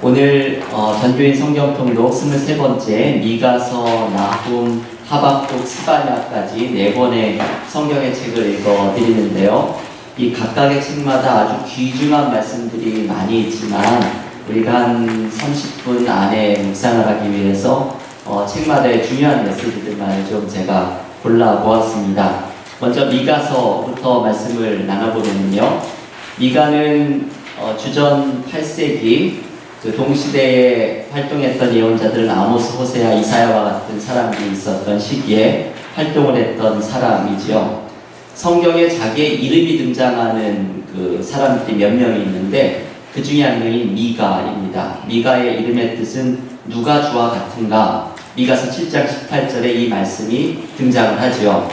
오늘 전교인 성경통독 23번째 미가서, 나훔, 하박국, 스바냐까지 4권의 성경의 책을 읽어드리는데요. 이 각각의 책마다 아주 귀중한 말씀들이 많이 있지만 우리가 한 30분 안에 묵상을 하기 위해서 책마다의 중요한 메시지들만 좀 제가 골라보았습니다. 먼저 미가서부터 말씀을 나눠보면요. 미가는 주전 8세기 그 동시대에 활동했던 예언자들은 아모스, 호세아, 이사야와 같은 사람들이 있었던 시기에 활동을 했던 사람이지요. 성경에 자기의 이름이 등장하는 그 사람들이 몇 명이 있는데 그 중에 한 명이 미가입니다. 미가의 이름의 뜻은 누가 주와 같은가? 미가서 7장 18절에 이 말씀이 등장을 하지요.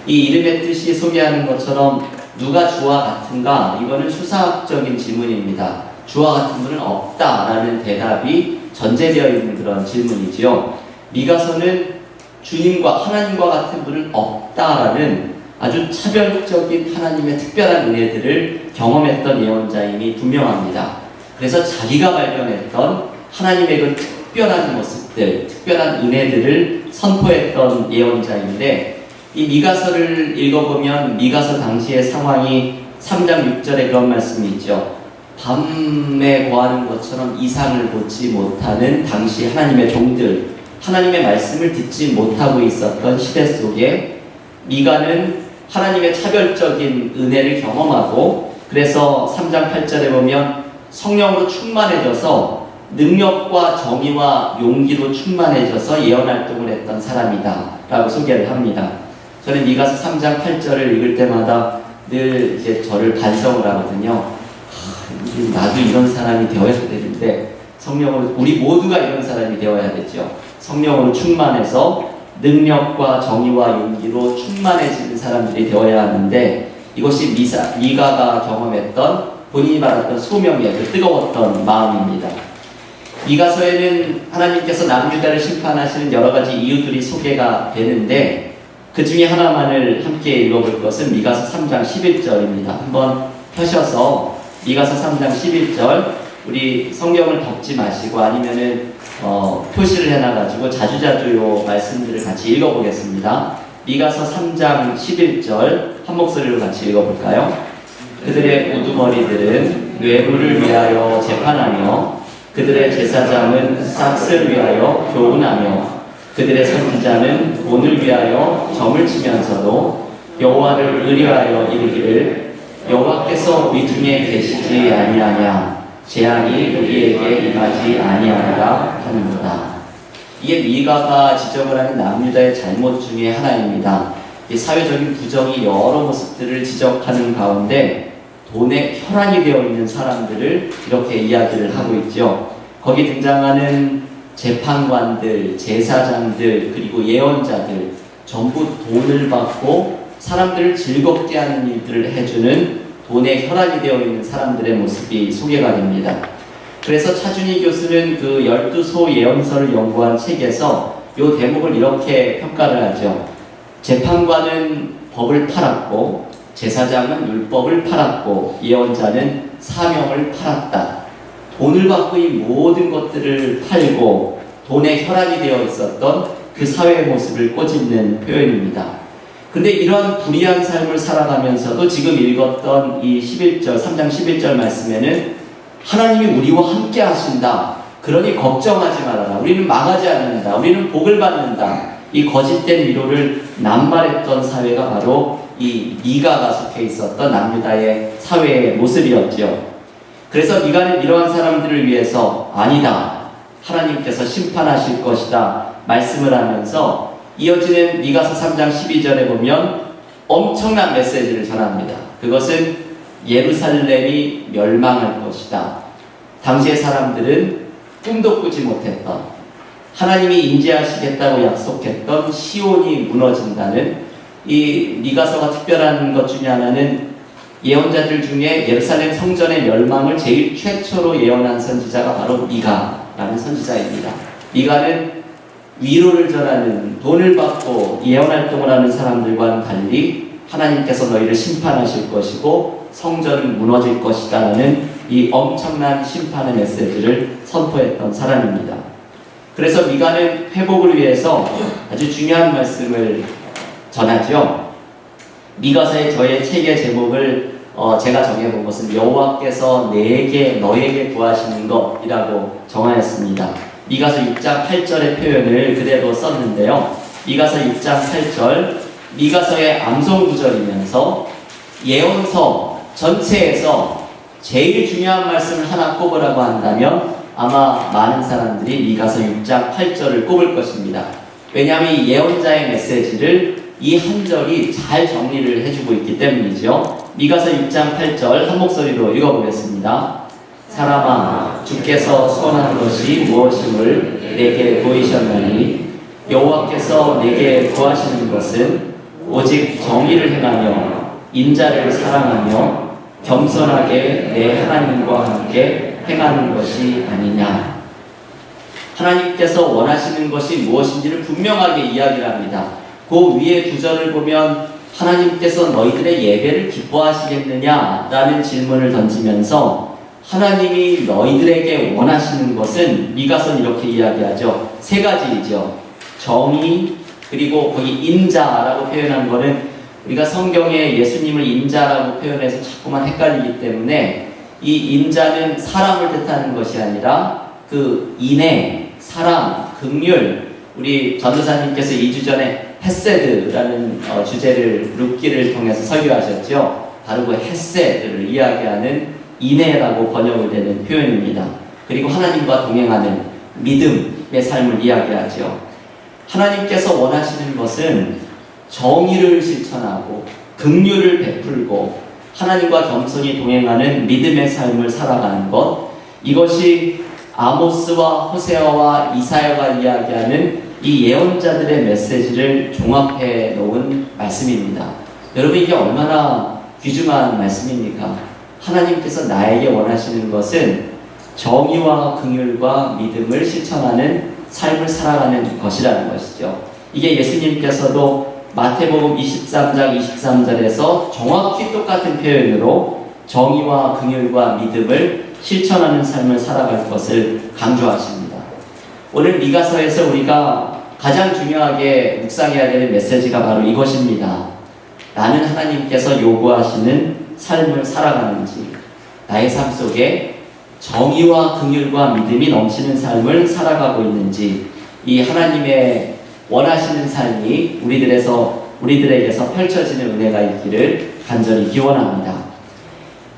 이 이름의 뜻이 소개하는 것처럼 누가 주와 같은가? 이거는 수사학적인 질문입니다. 주와 같은 분은 없다라는 대답이 전제되어 있는 그런 질문이지요. 미가서는 주님과 하나님과 같은 분은 없다라는 아주 차별적인 하나님의 특별한 은혜들을 경험했던 예언자임이 분명합니다. 그래서 자기가 발견했던 하나님의 그 특별한 모습들, 특별한 은혜들을 선포했던 예언자인데 이 미가서를 읽어보면 미가서 당시의 상황이 3장 6절에 그런 말씀이 있죠. 밤에 거하는 것처럼 이상을 보지 못하는 당시 하나님의 종들, 하나님의 말씀을 듣지 못하고 있었던 시대 속에 미가는 하나님의 차별적인 은혜를 경험하고 그래서 3장 8절에 보면 성령으로 충만해져서 능력과 정의와 용기로 충만해져서 예언활동을 했던 사람이다 라고 소개를 합니다. 저는 미가서 3장 8절을 읽을 때마다 늘 이제 저를 반성을 하거든요. 나도 이런 사람이 되어야 되는데 성령으로 우리 모두가 이런 사람이 되어야 되죠. 성령으로 충만해서 능력과 정의와 용기로 충만해지는 사람들이 되어야 하는데 이것이 미가가 경험했던 본인이 받았던 소명의 그 뜨거웠던 마음입니다. 미가서에는 하나님께서 남유다를 심판하시는 여러 가지 이유들이 소개가 되는데 그 중에 하나만을 함께 읽어볼 것은 미가서 3장 11절입니다. 한번 펴셔서 미가서 3장 11절 우리 성경을 덮지 마시고 아니면은 표시를 해놔가지고 자주자주 요 말씀들을 같이 읽어보겠습니다. 미가서 3장 11절 한 목소리로 같이 읽어볼까요? 그들의 우두머리들은 뇌물을 위하여 재판하며 그들의 제사장은 싹스를 위하여 교훈하며 그들의 선지자는 돈을 위하여 점을 치면서도 여호와를 의뢰하여 이르기를 여호와께서 우리 중에 계시지 아니하냐 재앙이 우리에게 임하지 아니하리라 하는도다. 이게 미가가 지적을 하는 남유다의 잘못 중에 하나입니다. 사회적인 부정이 여러 모습들을 지적하는 가운데 돈에 혈안이 되어 있는 사람들을 이렇게 이야기를 하고 있죠. 거기 등장하는 재판관들, 제사장들, 그리고 예언자들 전부 돈을 받고 사람들을 즐겁게 하는 일들을 해주는 돈에 혈안이 되어 있는 사람들의 모습이 소개가 됩니다. 그래서 차준희 교수는 그 12소 예언서를 연구한 책에서 이 대목을 이렇게 평가를 하죠. 재판관은 법을 팔았고 제사장은 율법을 팔았고 예언자는 사명을 팔았다. 돈을 받고 이 모든 것들을 팔고 돈에 혈안이 되어 있었던 그 사회의 모습을 꼬집는 표현입니다. 근데 이러한 불의한 삶을 살아가면서도 지금 읽었던 이 3장 11절 말씀에는 하나님이 우리와 함께 하신다. 그러니 걱정하지 말아라. 우리는 망하지 않는다. 우리는 복을 받는다. 이 거짓된 위로를 남발했던 사회가 바로 이 미가가 속해 있었던 남유다의 사회의 모습이었죠. 그래서 미가는 이러한 사람들을 위해서 아니다. 하나님께서 심판하실 것이다. 말씀을 하면서 이어지는 미가서 3장 12절에 보면 엄청난 메시지를 전합니다. 그것은 예루살렘이 멸망할 것이다. 당시의 사람들은 꿈도 꾸지 못했던 하나님이 임재하시겠다고 약속했던 시온이 무너진다는 이 미가서가 특별한 것 중에 하나는 예언자들 중에 예루살렘 성전의 멸망을 제일 최초로 예언한 선지자가 바로 미가라는 선지자입니다. 미가는 위로를 전하는 돈을 받고 예언활동을 하는 사람들과는 달리 하나님께서 너희를 심판하실 것이고 성전은 무너질 것이다 라는 이 엄청난 심판의 메시지를 선포했던 사람입니다. 그래서 미가는 회복을 위해서 아주 중요한 말씀을 전하죠. 미가서의 저의 책의 제목을 제가 정해본 것은 여호와께서 너에게 구하시는 것이라고 정하였습니다. 미가서 6장 8절의 표현을 그대로 썼는데요. 미가서 6장 8절, 미가서의 암송 구절이면서 예언서 전체에서 제일 중요한 말씀을 하나 꼽으라고 한다면 아마 많은 사람들이 미가서 6장 8절을 꼽을 것입니다. 왜냐하면 이 예언자의 메시지를 이 한 절이 잘 정리를 해주고 있기 때문이죠. 미가서 6장 8절 한 목소리로 읽어보겠습니다. 사람아, 주께서 선한 것이 무엇임을 내게 보이셨나니 여호와께서 내게 구하시는 것은 오직 정의를 행하며 인자를 사랑하며 겸손하게 내 하나님과 함께 행하는 것이 아니냐. 하나님께서 원하시는 것이 무엇인지를 분명하게 이야기를 합니다. 그 위에 두 절을 보면 하나님께서 너희들의 예배를 기뻐하시겠느냐라는 질문을 던지면서 하나님이 너희들에게 원하시는 것은 미가서는 이렇게 이야기하죠. 세 가지이죠. 정의, 그리고 거기 인자라고 표현한 거는 우리가 성경에 예수님을 인자라고 표현해서 자꾸만 헷갈리기 때문에 이 인자는 사람을 뜻하는 것이 아니라 그 인애, 사랑, 긍휼, 우리 전도사님께서 2주 전에 헤세드라는 주제를 룻기를 통해서 설교하셨죠. 바로 그 헤세드를 이야기하는 인애라고 번역이 되는 표현입니다. 그리고 하나님과 동행하는 믿음의 삶을 이야기하죠. 하나님께서 원하시는 것은 정의를 실천하고 긍휼을 베풀고 하나님과 겸손히 동행하는 믿음의 삶을 살아가는 것, 이것이 아모스와 호세아와 이사야가 이야기하는 이 예언자들의 메시지를 종합해 놓은 말씀입니다. 여러분, 이게 얼마나 귀중한 말씀입니까? 하나님께서 나에게 원하시는 것은 정의와 긍휼과 믿음을 실천하는 삶을 살아가는 것이라는 것이죠. 이게 예수님께서도 마태복음 23장 23절에서 정확히 똑같은 표현으로 정의와 긍휼과 믿음을 실천하는 삶을 살아갈 것을 강조하십니다. 오늘 미가서에서 우리가 가장 중요하게 묵상해야 되는 메시지가 바로 이것입니다. 나는 하나님께서 요구하시는 삶을 살아가는지, 나의 삶 속에 정의와 긍휼과 믿음이 넘치는 삶을 살아가고 있는지, 이 하나님의 원하시는 삶이 우리들에게서 펼쳐지는 은혜가 있기를 간절히 기원합니다.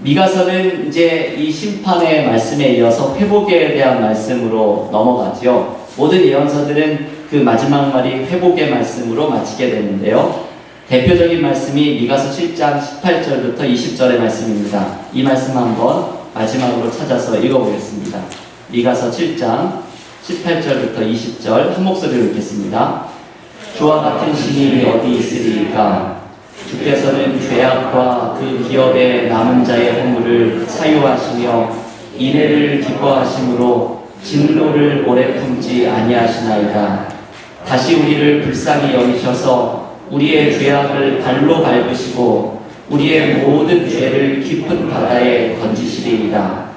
미가서는 이제 이 심판의 말씀에 이어서 회복에 대한 말씀으로 넘어가죠. 모든 예언서들은 그 마지막 말이 회복의 말씀으로 마치게 되는데요. 대표적인 말씀이 미가서 7장 18절부터 20절의 말씀입니다. 이 말씀 한번 마지막으로 찾아서 읽어보겠습니다. 미가서 7장 18절부터 20절 한 목소리로 읽겠습니다. 주와 같은 신이 어디 있으리까? 주께서는 죄악과 그 기업의 남은 자의 허물을 사유하시며 인애를 기뻐하심으로 진노를 오래 품지 아니하시나이다. 다시 우리를 불쌍히 여기셔서 우리의 죄악을 발로 밟으시고 우리의 모든 죄를 깊은 바다에 던지시리이다.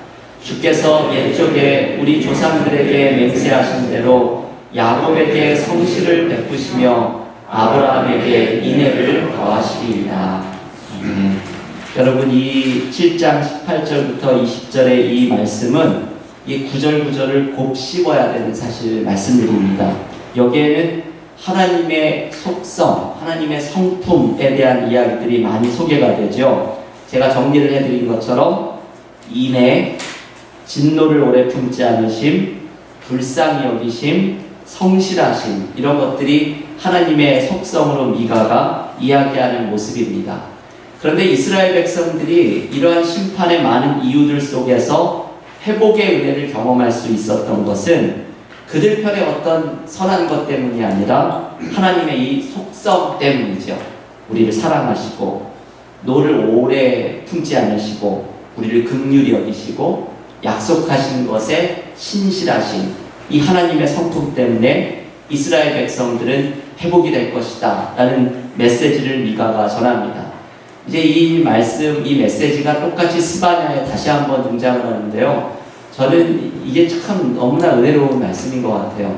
주께서 옛적에 우리 조상들에게 맹세하신 대로 야곱에게 성실을 베푸시며 아브라함에게 인애를 더하시리이다. 여러분, 이 7장 18절부터 20절의 이 말씀은 이 구절구절을 곱씹어야 되는 사실 말씀들입니다. 여기에는 하나님의 속성, 하나님의 성품에 대한 이야기들이 많이 소개가 되죠. 제가 정리를 해드린 것처럼 인애, 진노를 오래 품지 않으심, 불쌍히 여기심, 성실하심, 이런 것들이 하나님의 속성으로 미가가 이야기하는 모습입니다. 그런데 이스라엘 백성들이 이러한 심판의 많은 이유들 속에서 회복의 은혜를 경험할 수 있었던 것은 그들 편에 어떤 선한 것 때문이 아니라 하나님의 이 속성 때문이죠. 우리를 사랑하시고 노를 오래 품지 않으시고 우리를 긍휼히 여기시고 약속하신 것에 신실하신 이 하나님의 성품 때문에 이스라엘 백성들은 회복이 될 것이다 라는 메시지를 미가가 전합니다. 이제 이 말씀, 이 메시지가 똑같이 스바냐에 다시 한번 등장을 하는데요. 저는 이게 참 너무나 은혜로운 말씀인 것 같아요.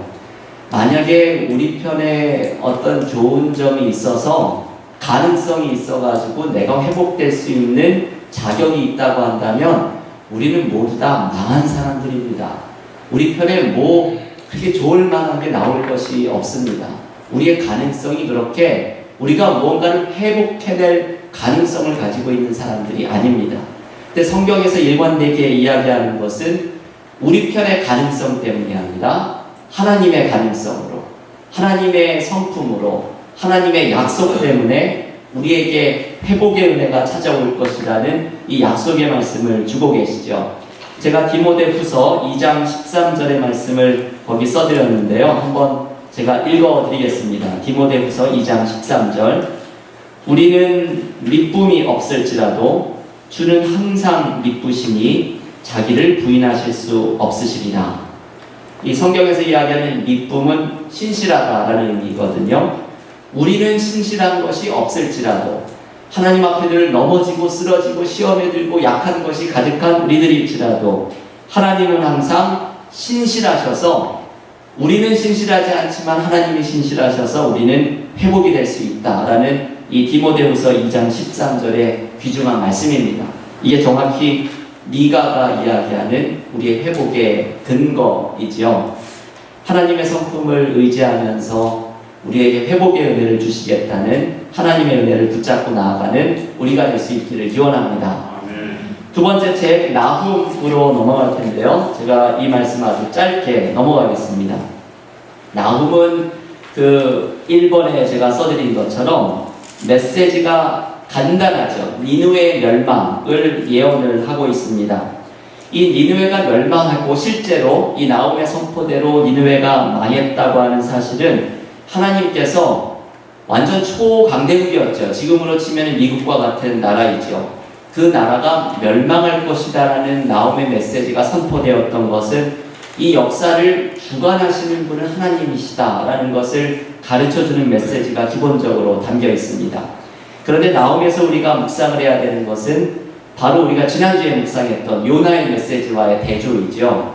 만약에 우리 편에 어떤 좋은 점이 있어서 가능성이 있어가지고 내가 회복될 수 있는 자격이 있다고 한다면 우리는 모두 다 망한 사람들입니다. 우리 편에 뭐 그렇게 좋을 만한 게 나올 것이 없습니다. 우리의 가능성이 그렇게 우리가 무언가를 회복해낼 가능성을 가지고 있는 사람들이 아닙니다. 근데 성경에서 일관되게 이야기하는 것은 우리 편의 가능성 때문이 아니라 하나님의 가능성으로, 하나님의 성품으로, 하나님의 약속 때문에 우리에게 회복의 은혜가 찾아올 것이라는 이 약속의 말씀을 주고 계시죠. 제가 디모데후서 2장 13절의 말씀을 거기 써드렸는데요. 한번 제가 읽어드리겠습니다. 디모데후서 2장 13절. 우리는 미쁨이 없을지라도 주는 항상 미쁘시니 자기를 부인하실 수 없으시리라. 이 성경에서 이야기하는 미쁨은 신실하다라는 의미거든요. 우리는 신실한 것이 없을지라도 하나님 앞에 늘 넘어지고 쓰러지고 시험에 들고 약한 것이 가득한 우리들일지라도 하나님은 항상 신실하셔서 우리는 신실하지 않지만 하나님이 신실하셔서 우리는 회복이 될 수 있다라는 이 디모데후서 2장 13절의 귀중한 말씀입니다. 이게 정확히 미가가 이야기하는 우리의 회복의 근거이지요. 하나님의 성품을 의지하면서 우리에게 회복의 은혜를 주시겠다는 하나님의 은혜를 붙잡고 나아가는 우리가 될 수 있기를 기원합니다. 두 번째 책 나훔으로 넘어갈 텐데요. 제가 이 말씀 아주 짧게 넘어가겠습니다. 나훔은 그 1번에 제가 써드린 것처럼 메시지가 간단하죠. 니느웨의 멸망을 예언을 하고 있습니다. 이 니느웨가 멸망하고 실제로 이 나훔의 선포대로 니느웨가 망했다고 하는 사실은 하나님께서 완전 초강대국이었죠. 지금으로 치면 미국과 같은 나라이죠. 그 나라가 멸망할 것이다라는 나훔의 메시지가 선포되었던 것은 이 역사를 주관하시는 분은 하나님이시다라는 것을 가르쳐주는 메시지가 기본적으로 담겨 있습니다. 그런데 나훔에서 우리가 묵상을 해야 되는 것은 바로 우리가 지난주에 묵상했던 요나의 메시지와의 대조이죠.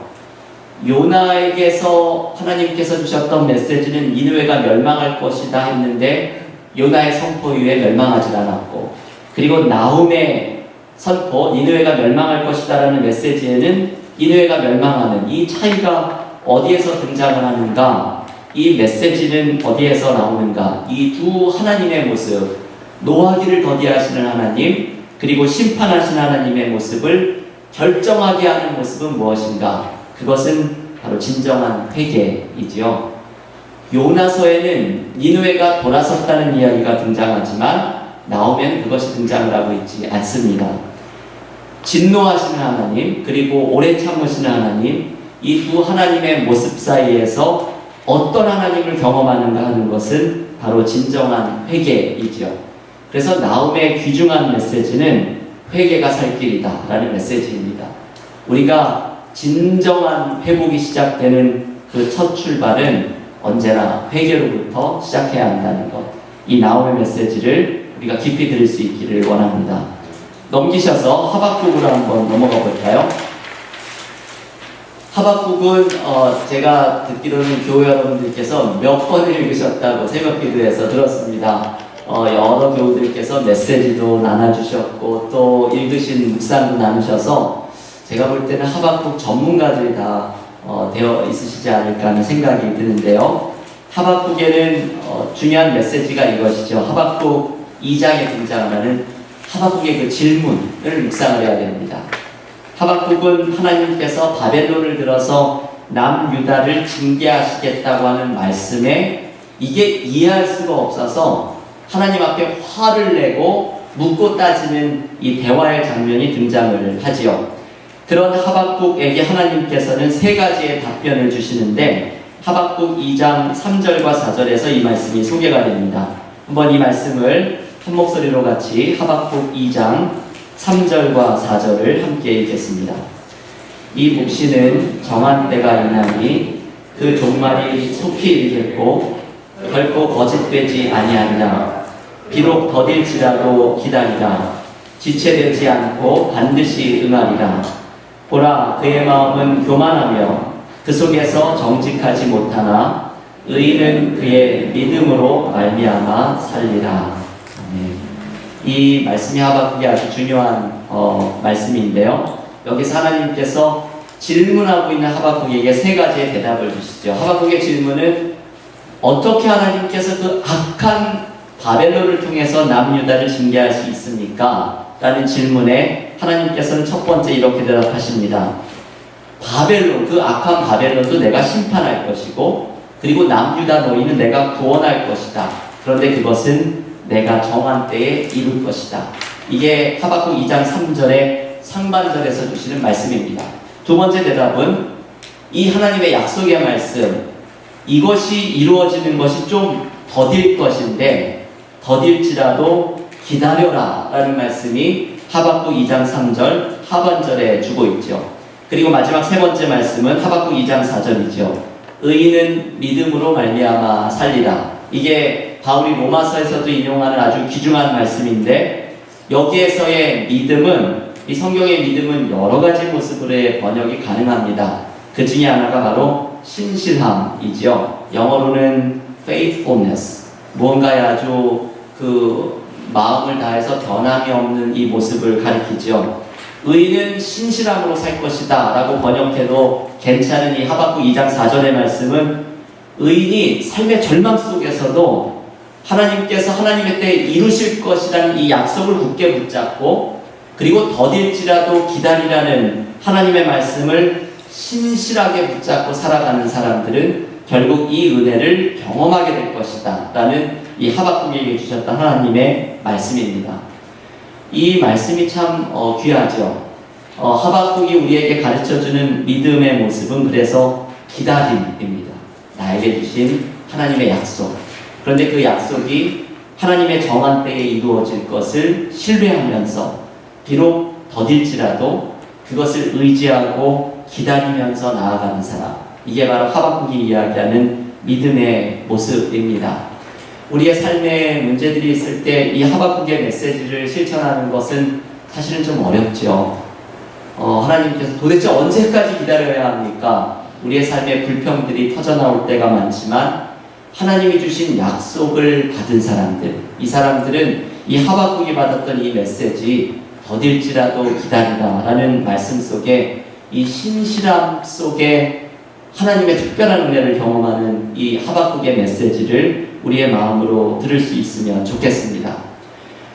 요나에게서 하나님께서 주셨던 메시지는 니느웨가 멸망할 것이다 했는데 요나의 선포 이후에 멸망하지 않았고, 그리고 나훔의 선포 니느웨가 멸망할 것이다라는 메시지에는 니느웨가 멸망하는 이 차이가 어디에서 등장을 하는가, 이 메시지는 어디에서 나오는가, 이 두 하나님의 모습, 노하기를 더디하시는 하나님 그리고 심판하시는 하나님의 모습을 결정하게 하는 모습은 무엇인가? 그것은 바로 진정한 회개이지요. 요나서에는 니느웨가 돌아섰다는 이야기가 등장하지만 나오면 그것이 등장을 하고 있지 않습니다. 진노하시는 하나님 그리고 오래 참으시는 하나님, 이 두 하나님의 모습 사이에서 어떤 하나님을 경험하는가 하는 것은 바로 진정한 회개이죠. 그래서 나훔의 귀중한 메시지는 회개가 살 길이다 라는 메시지입니다. 우리가 진정한 회복이 시작되는 그 첫 출발은 언제나 회개로부터 시작해야 한다는 것, 이 나훔의 메시지를 우리가 깊이 들을 수 있기를 원합니다. 넘기셔서 하박국으로 한번 넘어가 볼까요? 하박국은 제가 듣기로는 교회 여러분들께서 몇 번을 읽으셨다고 새벽 기도에서 들었습니다. 여러 교우들께서 메시지도 나눠주셨고 또 읽으신 묵상도 나누셔서 제가 볼 때는 하박국 전문가들이 다 되어 있으시지 않을까 하는 생각이 드는데요. 하박국에는 중요한 메시지가 이것이죠. 하박국 2장에 등장하는 하박국의 그 질문을 묵상을 해야 됩니다. 하박국은 하나님께서 바벨론을 들어서 남유다를 징계하시겠다고 하는 말씀에 이게 이해할 수가 없어서 하나님 앞에 화를 내고 묻고 따지는 이 대화의 장면이 등장을 하지요. 그런 하박국에게 하나님께서는 세 가지의 답변을 주시는데 하박국 2장 3절과 4절에서 이 말씀이 소개가 됩니다. 한번 이 말씀을 한 목소리로 같이 하박국 2장 3절과 4절을 함께 읽겠습니다. 이 묵시는 정한 때가 있나니 그 종말이 속히 이르겠고 결코 거짓되지 아니하리라. 비록 더딜지라도 기다리라. 지체되지 않고 반드시 응하리라. 보라, 그의 마음은 교만하며 그 속에서 정직하지 못하나 의인은 그의 믿음으로 말미암아 살리라. 이 말씀이 하박국이 아주 중요한 말씀인데요. 여기서 하나님께서 질문하고 있는 하박국에게 세 가지의 대답을 주시죠. 하박국의 질문은 어떻게 하나님께서 그 악한 바벨론을 통해서 남유다를 징계할 수 있습니까? 라는 질문에 하나님께서는 첫 번째 이렇게 대답하십니다. 바벨론, 그 악한 바벨론도 내가 심판할 것이고, 그리고 남유다 너희는 내가 구원할 것이다. 그런데 그것은 내가 정한 때에 이룰 것이다. 이게 하박국 2장 3절의 상반절에서 주시는 말씀입니다. 두 번째 대답은 이 하나님의 약속의 말씀, 이것이 이루어지는 것이 좀 더딜 것인데 더딜지라도 기다려라 라는 말씀이 하박국 2장 3절 하반절에 주고 있죠. 그리고 마지막 세 번째 말씀은 하박국 2장 4절이죠. 의인은 믿음으로 말미암아 살리라. 이게 바울이 로마서에서도 인용하는 아주 귀중한 말씀인데, 여기에서의 믿음은, 이 성경의 믿음은 여러 가지 모습으로의 번역이 가능합니다. 그 중에 하나가 바로 신실함이죠. 영어로는 faithfulness, 무언가에 아주 그 마음을 다해서 변함이 없는 이 모습을 가리키죠. 의인은 신실함으로 살 것이다 라고 번역해도 괜찮은 이 하박국 2장 4절의 말씀은 의인이 삶의 절망 속에서도 하나님께서 하나님의 때에 이루실 것이라는 이 약속을 굳게 붙잡고, 그리고 더딜지라도 기다리라는 하나님의 말씀을 신실하게 붙잡고 살아가는 사람들은 결국 이 은혜를 경험하게 될 것이다 라는 이 하박국에게 주셨던 하나님의 말씀입니다. 이 말씀이 참 귀하죠. 하박국이 우리에게 가르쳐주는 믿음의 모습은 그래서 기다림입니다. 나에게 주신 하나님의 약속. 그런데 그 약속이 하나님의 정한 때에 이루어질 것을 신뢰하면서 비록 더딜지라도 그것을 의지하고 기다리면서 나아가는 사람, 이게 바로 하박국이 이야기하는 믿음의 모습입니다. 우리의 삶에 문제들이 있을 때 이 하박국의 메시지를 실천하는 것은 사실은 좀 어렵죠. 하나님께서 도대체 언제까지 기다려야 합니까? 우리의 삶에 불평들이 터져나올 때가 많지만, 하나님이 주신 약속을 받은 사람들, 이 사람들은 이 하박국이 받았던 이 메시지, 더딜지라도 기다리라 라는 말씀 속에 이 신실함 속에 하나님의 특별한 은혜를 경험하는 이 하박국의 메시지를 우리의 마음으로 들을 수 있으면 좋겠습니다.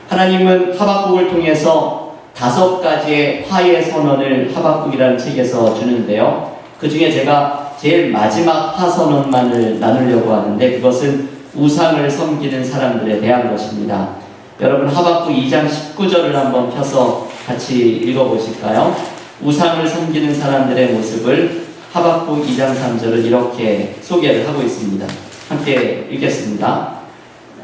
하나님은 하박국을 통해서 5가지의 화해 선언을 하박국이라는 책에서 주는데요. 그 중에 제가 제일 마지막 화선언만을 나누려고 하는데, 그것은 우상을 섬기는 사람들에 대한 것입니다. 여러분, 하박국 2장 19절을 한번 펴서 같이 읽어보실까요? 우상을 섬기는 사람들의 모습을 하박국 2장 3절은 이렇게 소개를 하고 있습니다. 함께 읽겠습니다.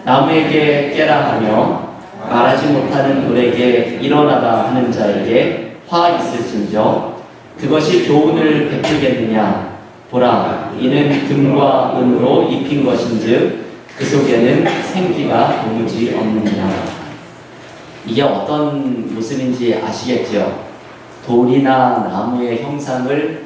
나무에게 깨라 하며 말하지 못하는 돌에게 일어나라 하는 자에게 화 있을진저 그것이 교훈을 베풀겠느냐. 보라, 이는 금과 은으로 입힌 것인즉 그 속에는 생기가 도무지 없느니라. 이게 어떤 모습인지 아시겠죠? 돌이나 나무의 형상을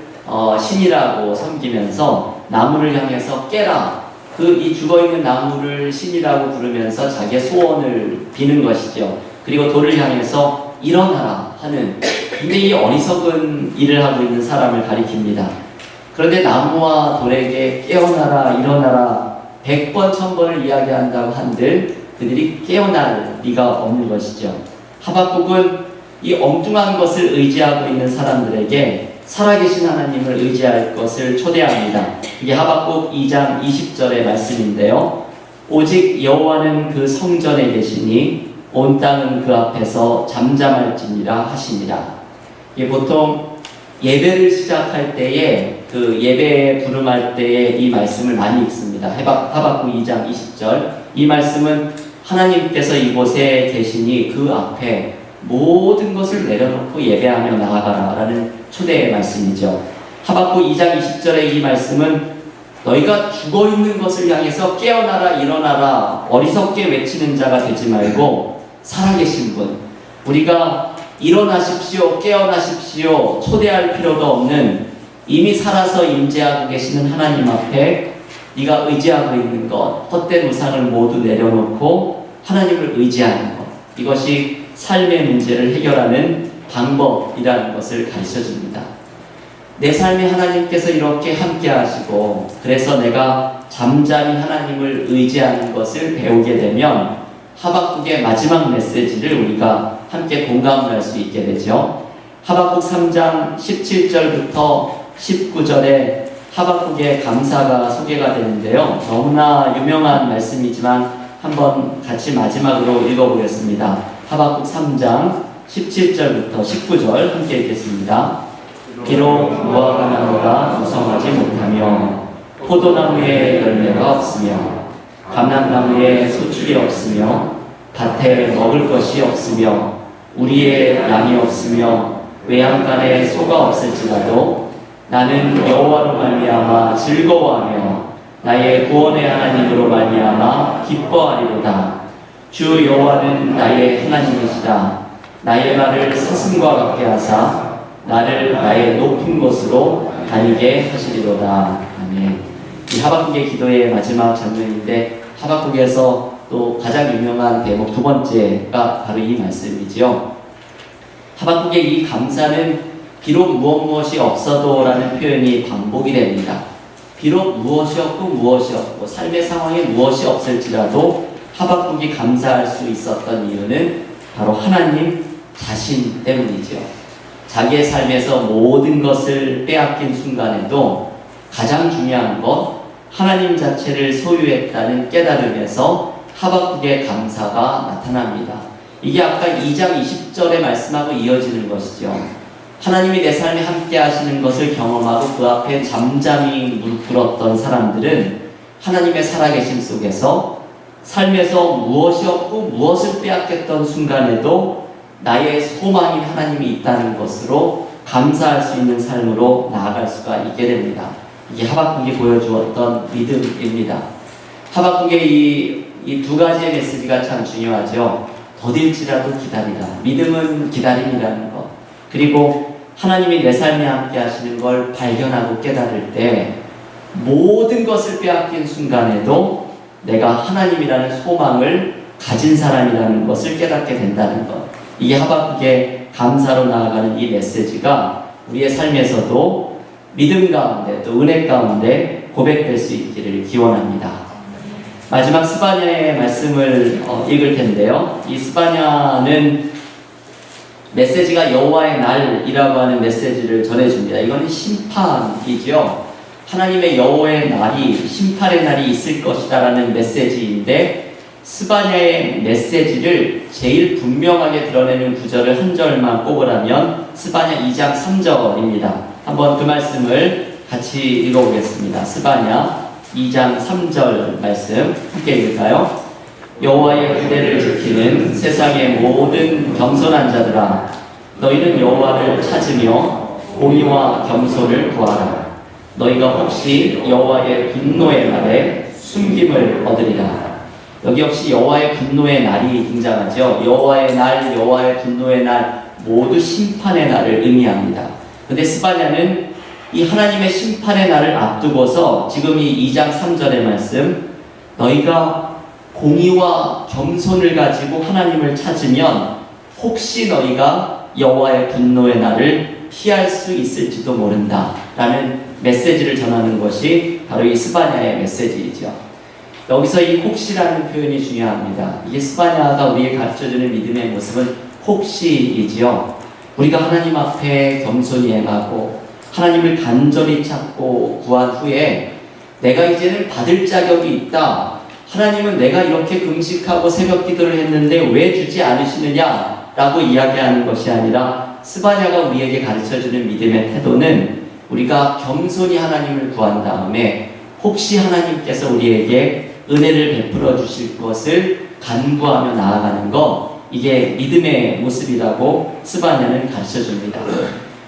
신이라고 섬기면서 나무를 향해서 깨라, 그 이 죽어있는 나무를 신이라고 부르면서 자기의 소원을 비는 것이죠. 그리고 돌을 향해서 일어나라 하는 굉장히 어리석은 일을 하고 있는 사람을 가리킵니다. 그런데 나무와 돌에게 깨어나라, 일어나라 100번, 1000번을 이야기한다고 한들 그들이 깨어날 리가 없는 것이죠. 하박국은 이 엉뚱한 것을 의지하고 있는 사람들에게 살아계신 하나님을 의지할 것을 초대합니다. 이게 하박국 2장 20절의 말씀인데요. 오직 여호와는 그 성전에 계시니 온 땅은 그 앞에서 잠잠할지니라 하시니라. 이게 보통 예배를 시작할 때에 그 예배에 부름할 때에 이 말씀을 많이 읽습니다. 하박국 2장 20절. 이 말씀은 하나님께서 이곳에 계시니 그 앞에 모든 것을 내려놓고 예배하며 나아가라 라는 초대의 말씀이죠. 하박국 2장 20절의 이 말씀은 너희가 죽어 있는 것을 향해서 깨어나라 일어나라 어리석게 외치는 자가 되지 말고 살아계신 분, 우리가 일어나십시오 깨어나십시오 초대할 필요도 없는 이미 살아서 임재하고 계시는 하나님 앞에 네가 의지하고 있는 것, 헛된 우상을 모두 내려놓고 하나님을 의지하는 것, 이것이 삶의 문제를 해결하는 방법이라는 것을 가르쳐 줍니다. 내 삶에 하나님께서 이렇게 함께 하시고 그래서 내가 잠잠히 하나님을 의지하는 것을 배우게 되면 하박국의 마지막 메시지를 우리가 함께 공감할 수 있게 되죠. 하박국 3장 17절부터 19절에 하박국의 감사가 소개가 되는데요. 너무나 유명한 말씀이지만 한번 같이 마지막으로 읽어보겠습니다. 하박국 3장 17절부터 19절 함께 읽겠습니다. 비록 무화과 나무가 무성하지 못하며 포도나무에 열매가 없으며 감람나무에 소출이 없으며 밭에 먹을 것이 없으며 우리의 양이 없으며 외양간에 소가 없을지라도 나는 여호와로 말미암아 즐거워하며 나의 구원의 하나님으로 말미암아 기뻐하리로다. 주 여호와는 나의 하나님이시라. 나의 말을 사슴과 같게 하사 나를 나의 높은 곳으로 다니게 하시리로다. 아멘. 이 하박국의 기도의 마지막 장면인데 하박국에서 또 가장 유명한 대목 두 번째가 바로 이 말씀이지요. 하박국의 이 감사는 비록 무엇이 없어도 라는 표현이 반복이 됩니다. 비록 무엇이 없고 삶의 상황에 무엇이 없을지라도 하박국이 감사할 수 있었던 이유는 바로 하나님 자신 때문이죠. 자기의 삶에서 모든 것을 빼앗긴 순간에도 가장 중요한 것, 하나님 자체를 소유했다는 깨달음에서 하박국의 감사가 나타납니다. 이게 아까 2장 20절의 말씀하고 이어지는 것이죠. 하나님이 내 삶에 함께 하시는 것을 경험하고 그 앞에 잠잠히 무릎 꿇었던 사람들은 하나님의 살아계심 속에서 삶에서 무엇이 없고 무엇을 빼앗겼던 순간에도 나의 소망인 하나님이 있다는 것으로 감사할 수 있는 삶으로 나아갈 수가 있게 됩니다. 이게 하박국이 보여주었던 믿음입니다. 하박국의 이 두 가지의 메시지가 참 중요하죠. 더딜지라도 기다리라. 믿음은 기다림이라는 것. 그리고 하나님이 내 삶에 함께 하시는 걸 발견하고 깨달을 때 모든 것을 빼앗긴 순간에도 내가 하나님이라는 소망을 가진 사람이라는 것을 깨닫게 된다는 것. 이게 하박국의 감사로 나아가는 이 메시지가 우리의 삶에서도 믿음 가운데 또 은혜 가운데 고백될 수 있기를 기원합니다. 마지막 스바냐의 말씀을 읽을 텐데요. 이 스바냐는 메시지가 여호와의 날이라고 하는 메시지를 전해줍니다. 이거는 심판이죠. 하나님의 여호와의 날이, 심판의 날이 있을 것이다 라는 메시지인데 스바냐의 메시지를 제일 분명하게 드러내는 구절을 한 절만 꼽으라면 스바냐 2장 3절입니다. 한번 그 말씀을 같이 읽어보겠습니다. 스바냐 2장 3절 말씀 함께 읽을까요? 여호와의 규례를 지키는 세상의 모든 겸손한 자들아, 너희는 여호와를 찾으며 공의와 겸손을 구하라. 너희가 혹시 여호와의 분노의 날에 숨김을 얻으리라. 여기 역시 여호와의 분노의 날이 등장하죠. 여호와의 날, 여호와의 분노의 날 모두 심판의 날을 의미합니다. 근데 스바냐는 이 하나님의 심판의 날을 앞두고서 지금 이 2장 3절의 말씀, 너희가 공의와 겸손을 가지고 하나님을 찾으면 혹시 너희가 여호와의 분노의 날을 피할 수 있을지도 모른다 라는 메시지를 전하는 것이 바로 이 스바냐의 메시지이죠. 여기서 이 혹시라는 표현이 중요합니다. 이게 스바냐가 우리에게 가르쳐주는 믿음의 모습은 혹시이지요. 우리가 하나님 앞에 겸손히 행하고 하나님을 간절히 찾고 구한 후에 내가 이제는 받을 자격이 있다. 하나님은 내가 이렇게 금식하고 새벽 기도를 했는데 왜 주지 않으시느냐 라고 이야기하는 것이 아니라 스바냐가 우리에게 가르쳐주는 믿음의 태도는 우리가 겸손히 하나님을 구한 다음에 혹시 하나님께서 우리에게 은혜를 베풀어 주실 것을 간구하며 나아가는 것, 이게 믿음의 모습이라고 스바냐는 가르쳐 줍니다.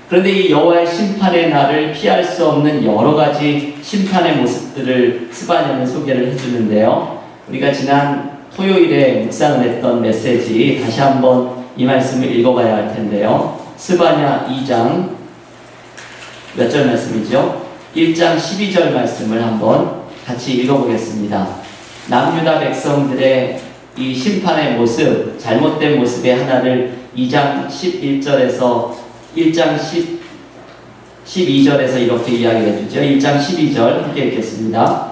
그런데 이 여호와의 심판의 날을 피할 수 없는 여러 가지 심판의 모습들을 스바냐는 소개를 해주는데요. 우리가 지난 토요일에 묵상을 했던 메시지 다시 한번 이 말씀을 읽어봐야 할 텐데요. 스바냐 2장 몇 절 말씀이죠? 1장 12절 말씀을 한번 같이 읽어보겠습니다. 남유다 백성들의 이 심판의 모습, 잘못된 모습의 하나를 2장 11절에서 1장 12절에서 이렇게 이야기해 주죠. 1장 12절 함께 읽겠습니다.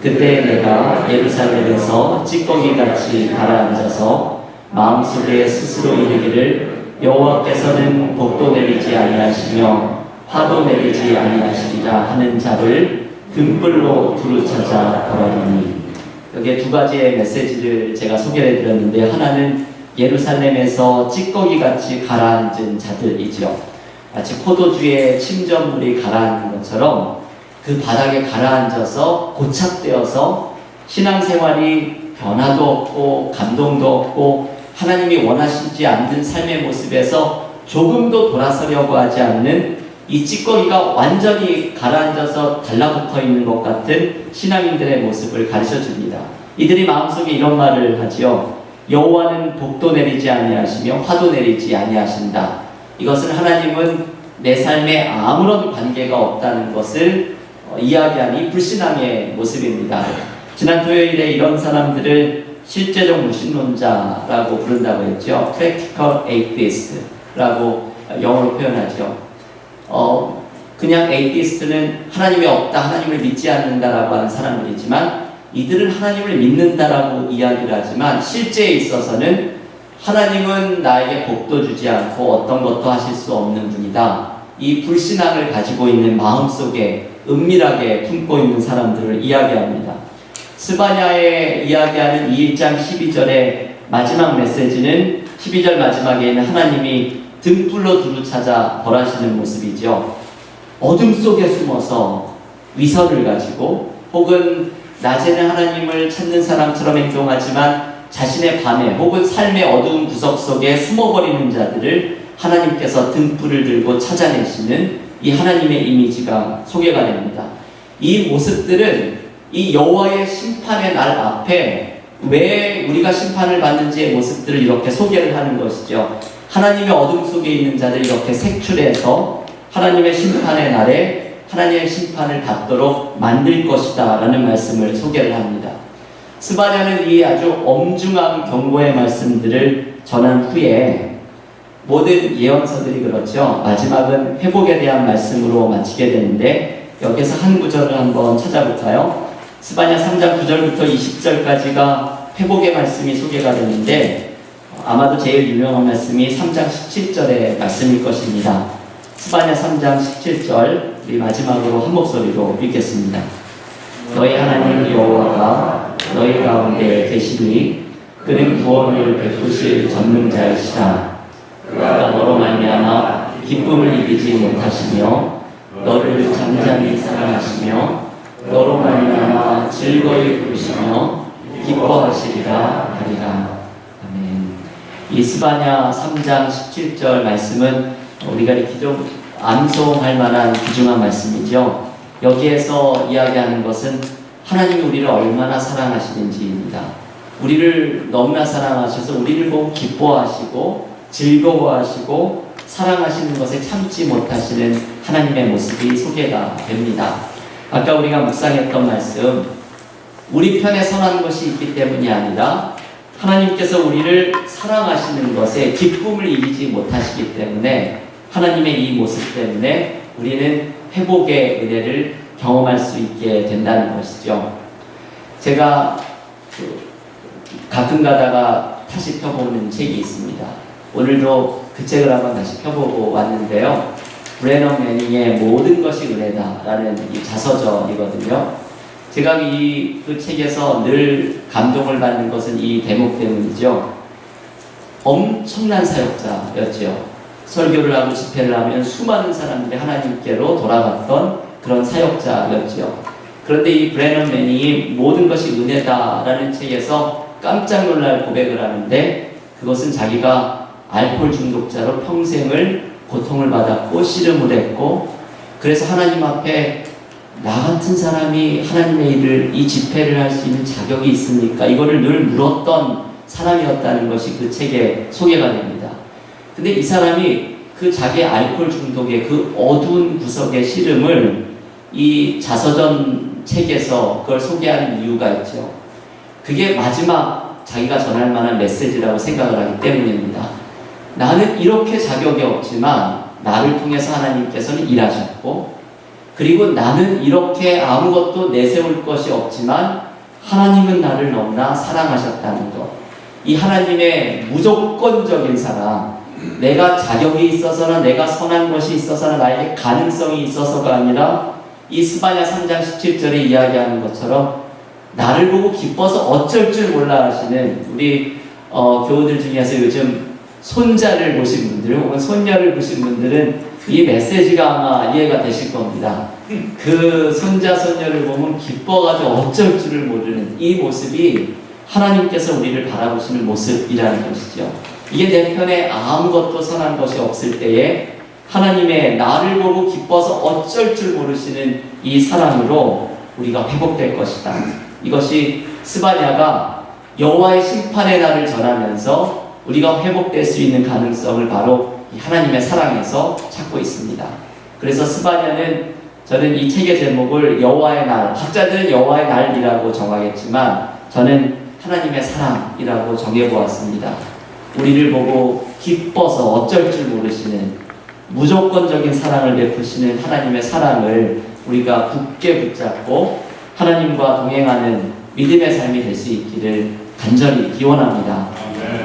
그때 내가 예루살렘에서 찌꺼기같이 가라앉아서 마음속에 스스로 이르기를 여호와께서는 복도 내리지 아니하시며 화도 내리지 아니하시리라 하는 자를 등불로 두루 찾아 벌하리니. 여기에 두 가지의 메시지를 제가 소개해 드렸는데, 하나는 예루살렘에서 찌꺼기같이 가라앉은 자들이죠. 마치 포도주에 침전물이 가라앉는 것처럼 그 바닥에 가라앉아서 고착되어서 신앙생활이 변화도 없고 감동도 없고 하나님이 원하시지 않는 삶의 모습에서 조금도 돌아서려고 하지 않는 이 찌꺼기가 완전히 가라앉아서 달라붙어 있는 것 같은 신앙인들의 모습을 가르쳐 줍니다. 이들이 마음속에 이런 말을 하지요. 여호와는 복도 내리지 아니하시며 화도 내리지 아니하신다. 이것은 하나님은 내 삶에 아무런 관계가 없다는 것을 이야기하니 불신앙의 모습입니다. 지난 토요일에 이런 사람들을 실제적 무신론자라고 부른다고 했죠. Practical Atheist라고 영어로 표현하죠. 그냥 에이티스트는 하나님이 없다, 하나님을 믿지 않는다라고 하는 사람들이지만, 이들은 하나님을 믿는다라고 이야기를 하지만 실제에 있어서는 하나님은 나에게 복도 주지 않고 어떤 것도 하실 수 없는 분이다. 이 불신앙을 가지고 있는 마음속에 은밀하게 품고 있는 사람들을 이야기합니다. 스바냐에 이야기하는 1장 12절의 마지막 메시지는 12절 마지막에는 하나님이 등불로 두루 찾아 벌하시는 모습이죠. 어둠 속에 숨어서 위선을 가지고 혹은 낮에는 하나님을 찾는 사람처럼 행동하지만 자신의 밤에 혹은 삶의 어두운 구석 속에 숨어버리는 자들을 하나님께서 등불을 들고 찾아내시는 이 하나님의 이미지가 소개가 됩니다. 이 모습들은 이 여호와의 심판의 날 앞에 왜 우리가 심판을 받는지의 모습들을 이렇게 소개를 하는 것이죠. 하나님의 어둠 속에 있는 자들 이렇게 색출해서 하나님의 심판의 날에 하나님의 심판을 받도록 만들 것이다 라는 말씀을 소개를 합니다. 스바냐는 이 아주 엄중한 경고의 말씀들을 전한 후에 모든 예언서들이 그렇죠. 마지막은 회복에 대한 말씀으로 마치게 되는데, 여기서 한 구절을 한번 찾아볼까요? 스바냐 3장 9절부터 20절까지가 회복의 말씀이 소개가 되는데, 아마도 제일 유명한 말씀이 3장 17절의 말씀일 것입니다. 스바냐 3장 17절 우리 마지막으로 한 목소리로 읽겠습니다. 너희 하나님 여호와가 너희 가운데 계시니 그는 구원을 베푸실 전능자이시라. 그가 너로 말미암아 기쁨을 이기지 못하시며 너를 잠잠히 사랑하시며 너로 말미암아 즐거이 부르시며 기뻐하시리라 하리라. 이 스바냐 3장 17절 말씀은 우리가 이렇게 좀 암송할 만한 귀중한 말씀이죠. 여기에서 이야기하는 것은 하나님이 우리를 얼마나 사랑하시는지입니다. 우리를 너무나 사랑하셔서 우리를 보고 기뻐하시고 즐거워하시고 사랑하시는 것에 참지 못하시는 하나님의 모습이 소개가 됩니다. 아까 우리가 묵상했던 말씀, 우리 편에 선한 것이 있기 때문이 아니라 하나님께서 우리를 사랑하시는 것에 기쁨을 이기지 못하시기 때문에, 하나님의 이 모습 때문에 우리는 회복의 은혜를 경험할 수 있게 된다는 것이죠. 제가 가끔 가다가 다시 펴보는 책이 있습니다. 오늘도 그 책을 한번 다시 펴보고 왔는데요. 브레너 매닝의 모든 것이 은혜다라는 이 자서전이거든요. 제가 그 책에서 늘 감동을 받는 것은 이 대목 때문이죠. 엄청난 사역자였죠. 설교를 하고 집회를 하면 수많은 사람들이 하나님께로 돌아갔던 그런 사역자였죠. 그런데 이 브레넌 매닝이 모든 것이 은혜다라는 책에서 깜짝 놀랄 고백을 하는데, 그것은 자기가 알코올 중독자로 평생을 고통을 받았고 씨름을 했고, 그래서 하나님 앞에 나 같은 사람이 하나님의 일을, 이 집회를 할 수 있는 자격이 있습니까? 이거를 늘 물었던 사람이었다는 것이 그 책에 소개가 됩니다. 근데 이 사람이 그 자기의 알코올 중독의 그 어두운 구석의 씨름을 이 자서전 책에서 그걸 소개하는 이유가 있죠. 그게 마지막 자기가 전할 만한 메시지라고 생각을 하기 때문입니다. 나는 이렇게 자격이 없지만 나를 통해서 하나님께서는 일하셨고, 그리고 나는 이렇게 아무것도 내세울 것이 없지만 하나님은 나를 너무나 사랑하셨다는 것. 이 하나님의 무조건적인 사랑, 내가 자격이 있어서나 내가 선한 것이 있어서나 나에게 가능성이 있어서가 아니라 이 스바냐 3장 17절에 이야기하는 것처럼 나를 보고 기뻐서 어쩔 줄 몰라 하시는 우리 교우들 중에서 요즘 손자를 보신 분들 혹은 손녀를 보신 분들은 이 메시지가 아마 이해가 되실 겁니다. 그 손자 손녀를 보면 기뻐가지고 어쩔 줄을 모르는 이 모습이 하나님께서 우리를 바라보시는 모습이라는 것이죠. 이게 내 편에 아무것도 선한 것이 없을 때에 하나님의 나를 보고 기뻐서 어쩔 줄 모르시는 이 사랑으로 우리가 회복될 것이다. 이것이 스바냐가 여호와의 심판의 날을 전하면서 우리가 회복될 수 있는 가능성을 바로 이 하나님의 사랑에서 찾고 있습니다. 그래서 스바냐는, 저는 이 책의 제목을 여호와의 날, 학자들은 여호와의 날이라고 정하겠지만 저는 하나님의 사랑이라고 정해보았습니다. 우리를 보고 기뻐서 어쩔 줄 모르시는 무조건적인 사랑을 베푸시는 하나님의 사랑을 우리가 굳게 붙잡고 하나님과 동행하는 믿음의 삶이 될 수 있기를 간절히 기원합니다.